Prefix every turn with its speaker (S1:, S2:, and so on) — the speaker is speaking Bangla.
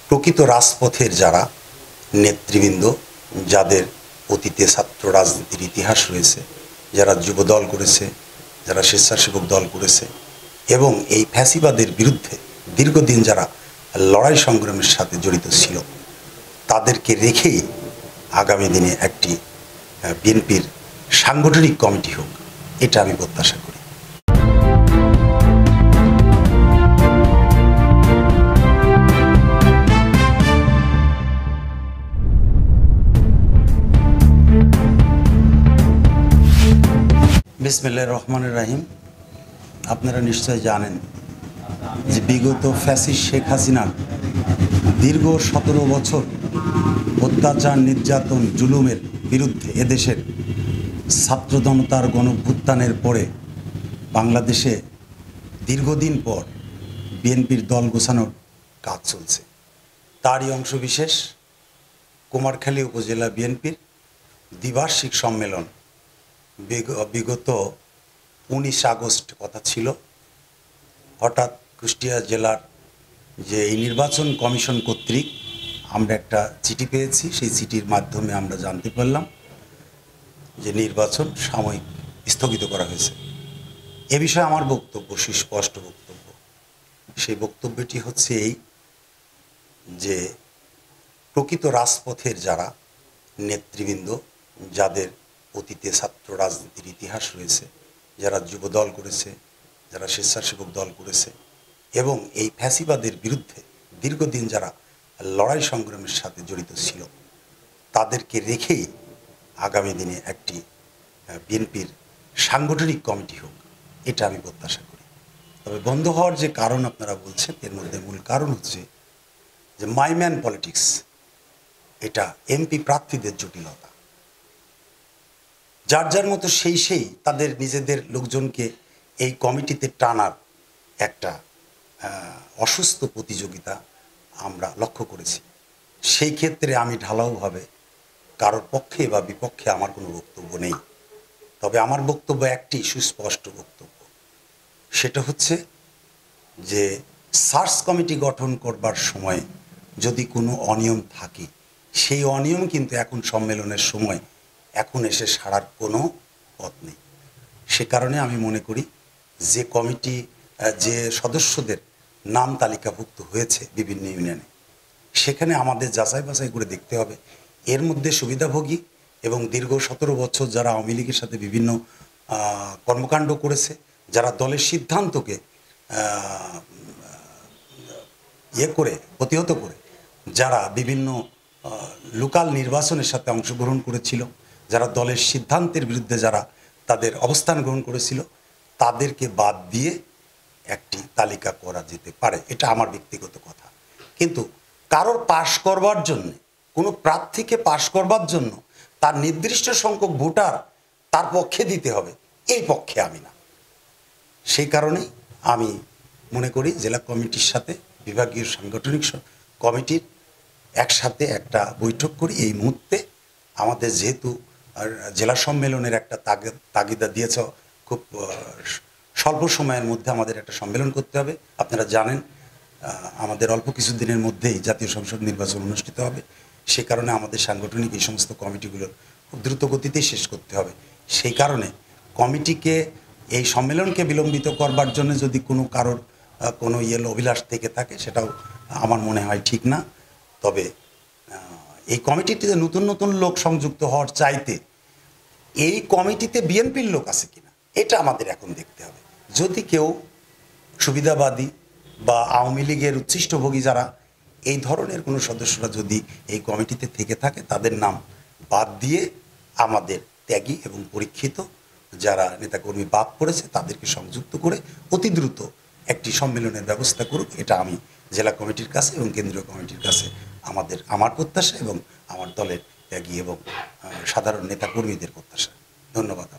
S1: প্রকৃত রাজপথের যারা নেতৃবৃন্দ, যাদের অতীতে ছাত্র রাজনীতির ইতিহাস রয়েছে, যারা যুবদল করেছে, যারা স্বেচ্ছাসেবক দল করেছে এবং এই ফ্যাসিবাদের বিরুদ্ধে দীর্ঘদিন যারা লড়াই সংগ্রামের সাথে জড়িত ছিল, তাদেরকে রেখেই আগামী দিনে একটি বিএনপির সাংগঠনিক কমিটি হোক, এটা আমি প্রত্যাশা করি। বিসমিল্লাহির রহমানির রহিম। আপনারা নিশ্চয় জানেন যে বিগত ফ্যাসিস্ট শেখ হাসিনার দীর্ঘ 17 বছর অত্যাচার, নির্যাতন, জুলুমের বিরুদ্ধে এদেশের ছাত্র জনতার গণঅভ্যুত্থানের পরে বাংলাদেশে দীর্ঘদিন পর বিএনপির দল গোছানোর কাজ চলছে। তারই অংশবিশেষ কুমারখালী উপজেলা বিএনপির দ্বিবার্ষিক সম্মেলন বিগত 19 আগস্ট কথা ছিল। হঠাৎ কুষ্টিয়া জেলার যে এই নির্বাচন কমিশন কর্তৃক আমরা একটা চিঠি পেয়েছি, সেই চিঠির মাধ্যমে আমরা জানতে পারলাম যে নির্বাচন সাময়িক স্থগিত করা হয়েছে। এ বিষয়ে আমার বক্তব্য, সুস্পষ্ট বক্তব্য। সেই বক্তব্যটি হচ্ছে এই যে প্রকৃত রাজপথের যারা নেতৃবৃন্দ, যাদের অতীতে ছাত্র রাজনীতির ইতিহাস রয়েছে, যারা যুবদল করেছে, যারা স্বেচ্ছাসেবক দল করেছে এবং এই ফ্যাসিবাদের বিরুদ্ধে দীর্ঘদিন যারা লড়াই সংগ্রামের সাথে জড়িত ছিল, তাদেরকে রেখেই আগামী দিনে একটি বিএনপির সাংগঠনিক কমিটি হোক, এটা আমি প্রত্যাশা করি। তবে বন্ধ হওয়ার যে কারণ আপনারা বলছেন, এর মধ্যে মূল কারণ হচ্ছে যে মাইম্যান পলিটিক্স, এটা এমপি প্রার্থীদের জটিলতা। যার যার মতো সেই তাদের নিজেদের লোকজনকে এই কমিটিতে টানার একটা অসুস্থ প্রতিযোগিতা আমরা লক্ষ্য করেছি। সেই ক্ষেত্রে আমি ঢালাওভাবে কারোর পক্ষে বা বিপক্ষে আমার কোনো বক্তব্য নেই। তবে আমার বক্তব্য একটি সুস্পষ্ট বক্তব্য, সেটা হচ্ছে যে সার্চ কমিটি গঠন করবার সময় যদি কোনো অনিয়ম থাকে, সেই অনিয়ম কিন্তু এখন সম্মেলনের সময় এখন এসে সারার কোনো পথ নেই। সে কারণে আমি মনে করি যে কমিটি, যে সদস্যদের নাম তালিকাভুক্ত হয়েছে বিভিন্ন ইউনিয়নে, সেখানে আমাদের যাচাই বাছাই করে দেখতে হবে এর মধ্যে সুবিধাভোগী এবং দীর্ঘ 17 বছর যারা আওয়ামী লীগের সাথে বিভিন্ন কর্মকাণ্ড করেছে, যারা দলের সিদ্ধান্তকে প্রতিহত করে যারা বিভিন্ন লোকাল নির্বাচনের সাথে অংশগ্রহণ করেছিল, যারা দলের সিদ্ধান্তের বিরুদ্ধে যারা তাদের অবস্থান গ্রহণ করেছিল, তাদেরকে বাদ দিয়ে একটি তালিকা করা যেতে পারে। এটা আমার ব্যক্তিগত কথা। কিন্তু কারোর পাশ করবার জন্য, কোনো প্রার্থীকে পাশ করবার জন্য তার নির্দিষ্ট সংখ্যক ভোটার তার পক্ষে দিতে হবে, এই পক্ষে আমি না। সেই কারণেই আমি মনে করি জেলা কমিটির সাথে বিভাগীয় সাংগঠনিক কমিটির একসাথে একটা বৈঠক করি। এই মুহূর্তে আমাদের যেহেতু জেলা সম্মেলনের একটা তাগিদা দিয়েছ, খুব স্বল্প সময়ের মধ্যে আমাদের একটা সম্মেলন করতে হবে। আপনারা জানেন আমাদের অল্প কিছু দিনের মধ্যেই জাতীয় সংসদ নির্বাচন অনুষ্ঠিত হবে। সে কারণে আমাদের সাংগঠনিক এই সমস্ত কমিটিগুলোর খুব দ্রুত গতিতেই শেষ করতে হবে। সেই কারণে কমিটিকে, এই সম্মেলনকে বিলম্বিত করবার জন্য যদি কোনো কারোর কোনো অভিলাষ থেকে থাকে, সেটাও আমার মনে হয় ঠিক না। তবে এই কমিটিতে নতুন নতুন লোক সংযুক্ত হওয়ার চাইতে এই কমিটিতে বিএনপির লোক আছে কিনা, এটা আমাদের এখন দেখতে হবে। যদি কেউ সুবিধাবাদী বা আওয়ামী লীগের উচ্ছিষ্টভোগী যারা এই ধরনের কোনো সদস্যরা যদি এই কমিটিতে থেকে থাকে, তাদের নাম বাদ দিয়ে আমাদের ত্যাগী এবং পরীক্ষিত যারা নেতাকর্মী বাদ পড়েছে তাদেরকে সংযুক্ত করে অতি দ্রুত একটি সম্মেলনের ব্যবস্থা করুক, এটা আমি জেলা কমিটির কাছে এবং কেন্দ্রীয় কমিটির কাছে আমার প্রত্যাশা এবং আমার দলের ত্যাগী এবং সাধারণ নেতাকর্মীদের প্রত্যাশা। ধন্যবাদ।